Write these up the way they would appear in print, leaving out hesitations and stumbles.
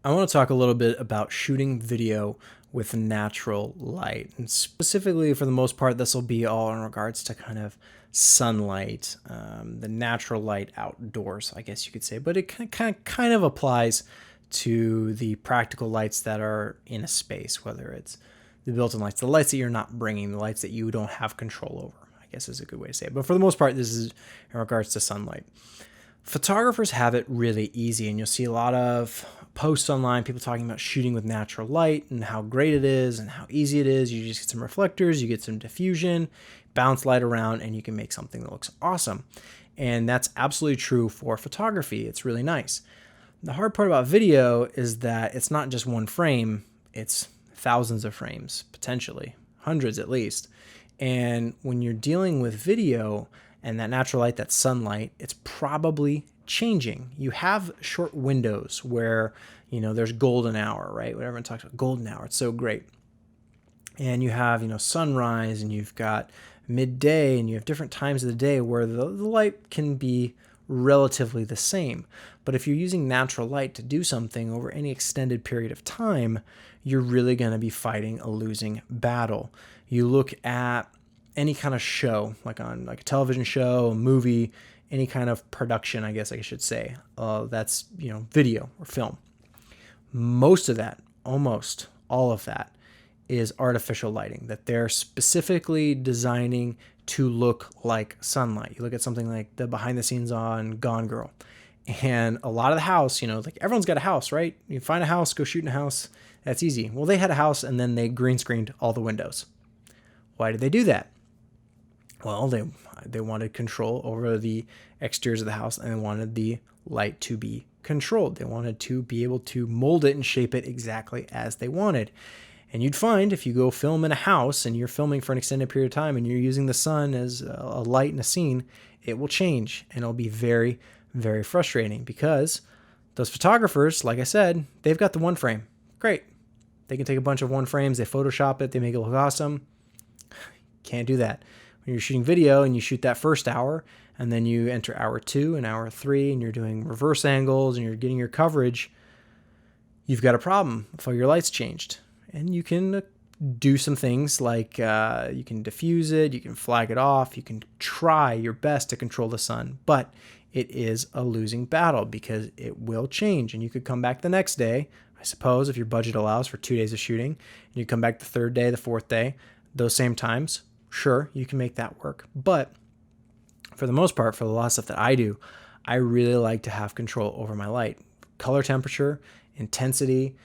I want to talk a little bit about shooting video with natural light. And specifically, for the most part, this will be all in regards to kind of sunlight, the natural light outdoors, I guess you could say. But it kind of applies to the practical lights that are in a space, whether it's the built-in lights, the lights that you're not bringing, the lights that you don't have control over, I guess is a good way to say it. But for the most part, this is in regards to sunlight. Photographers have it really easy, and you'll see a lot of posts online, people talking about shooting with natural light and how great it is and how easy it is. You just get some reflectors, you get some diffusion, bounce light around, and you can make something that looks awesome. And that's absolutely true for photography. It's really nice. The hard part about video is that it's not just one frame, it's thousands of frames, potentially hundreds at least. And when you're dealing with video and that natural light, that sunlight, it's probably changing. You have short windows where, there's golden hour, right? What everyone talks about, golden hour. It's so great. And you have, sunrise, and you've got midday, and you have different times of the day where the light can be relatively the same. But if you're using natural light to do something over any extended period of time, you're really going to be fighting a losing battle. You look at any kind of show, like on like a television show, a movie, any kind of production, I guess I should say, that's, video or film. Most of that, almost all of that, is artificial lighting that they're specifically designing to look like sunlight. You look at something like the behind the scenes on Gone Girl, and a lot of the house, like everyone's got a house, right? You find a house, go shoot in a house. That's easy. Well, they had a house and then they green screened all the windows. Why did they do that? Well, they wanted control over the exteriors of the house, and they wanted the light to be controlled. They wanted to be able to mold it and shape it exactly as they wanted. And you'd find if you go film in a house and you're filming for an extended period of time and you're using the sun as a light in a scene, it will change, and it'll be very, very frustrating because those photographers, like I said, they've got the one frame. Great. They can take a bunch of one frames, they Photoshop it, they make it look awesome. Can't do that. When you're shooting video and you shoot that first hour and then you enter hour 2 and hour 3 and you're doing reverse angles and you're getting your coverage, you've got a problem if all your lights changed. And you can do some things like you can diffuse it, you can flag it off, you can try your best to control the sun, but it is a losing battle because it will change. And you could come back the next day, I suppose, if your budget allows for 2 days of shooting, and you come back the third day, the fourth day, those same times. Sure, you can make that work. But for the most part, for a lot of stuff that I do, I really like to have control over my light. Color temperature, intensity,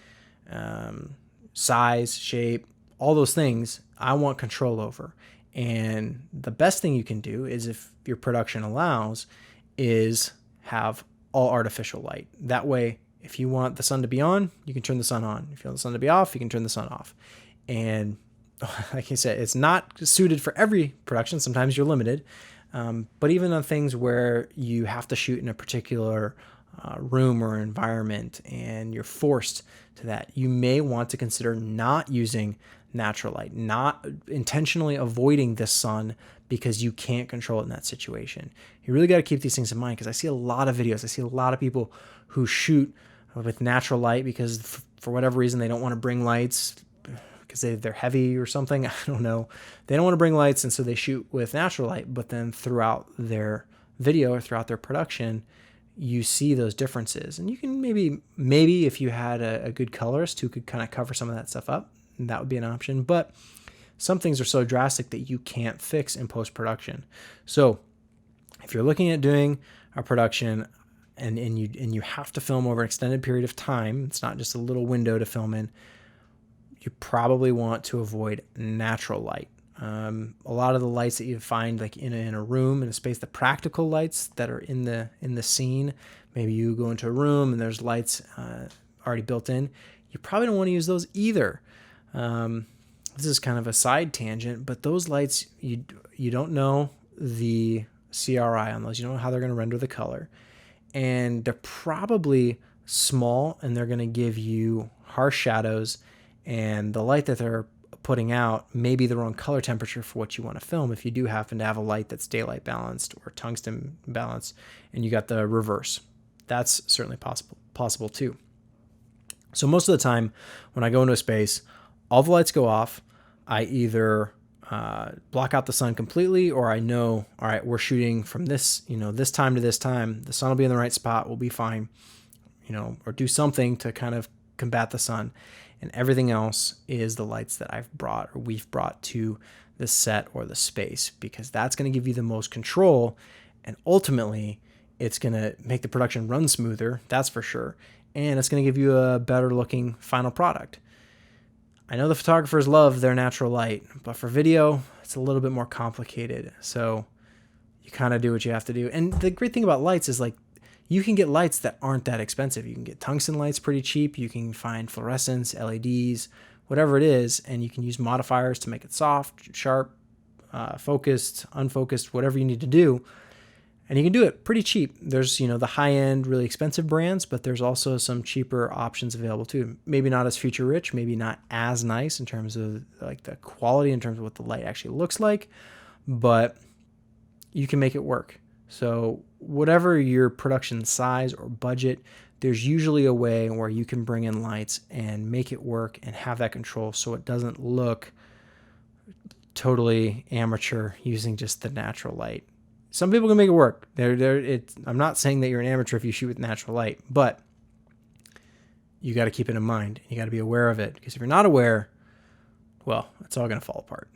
size, shape, all those things I want control over. And the best thing you can do is, if your production allows, is have all artificial light. That way, if you want the sun to be on, you can turn the sun on. If you want the sun to be off, you can turn the sun off. And like I said, it's not suited for every production. Sometimes you're limited. But even on things where you have to shoot in a particular room or environment and you're forced to that, you may want to consider not using natural light, not intentionally avoiding the sun because you can't control it in that situation. You really got to keep these things in mind, because I see a lot of videos. I see a lot of people who shoot with natural light because for whatever reason they don't want to bring lights because they're heavy or something. I don't know. They don't want to bring lights, and so they shoot with natural light. But then throughout their video or throughout their production, you see those differences. And you can maybe if you had a good colorist who could kind of cover some of that stuff up, that would be an option. But some things are so drastic that you can't fix in post-production. So if you're looking at doing a production and you have to film over an extended period of time, it's not just a little window to film in, you probably want to avoid natural light. A lot of the lights that you find like in a room, in a space, the practical lights that are in the scene, maybe you go into a room and there's lights already built in, you probably don't want to use those either. This is kind of a side tangent, but those lights, you don't know the CRI on those. You don't know how they're going to render the color. And they're probably small, and they're going to give you harsh shadows, and the light that they're putting out may be the wrong color temperature for what you want to film if you do happen to have a light that's daylight balanced or tungsten balanced and you got the reverse. That's certainly possible too. So most of the time when I go into a space, all the lights go off. I either block out the sun completely, or I know, all right, we're shooting from this, this time to this time. The sun will be in the right spot. We'll be fine, or do something to kind of combat the sun. And everything else is the lights that I've brought or we've brought to the set or the space, because that's going to give you the most control. And ultimately, it's going to make the production run smoother. That's for sure. And it's going to give you a better looking final product. I know the photographers love their natural light, but for video, it's a little bit more complicated. So you kind of do what you have to do. And the great thing about lights is, like, you can get lights that aren't that expensive. You can get tungsten lights pretty cheap. You can find fluorescents, LEDs, whatever it is, and you can use modifiers to make it soft, sharp, focused, unfocused, whatever you need to do. And you can do it pretty cheap. There's, the high-end, really expensive brands, but there's also some cheaper options available too. Maybe not as feature-rich, maybe not as nice in terms of like the quality, in terms of what the light actually looks like, but you can make it work. So whatever your production size or budget, there's usually a way where you can bring in lights and make it work and have that control so it doesn't look totally amateur using just the natural light. Some people can make it work. I'm not saying that you're an amateur if you shoot with natural light, but you got to keep it in mind. You got to be aware of it, because if you're not aware, well, it's all going to fall apart.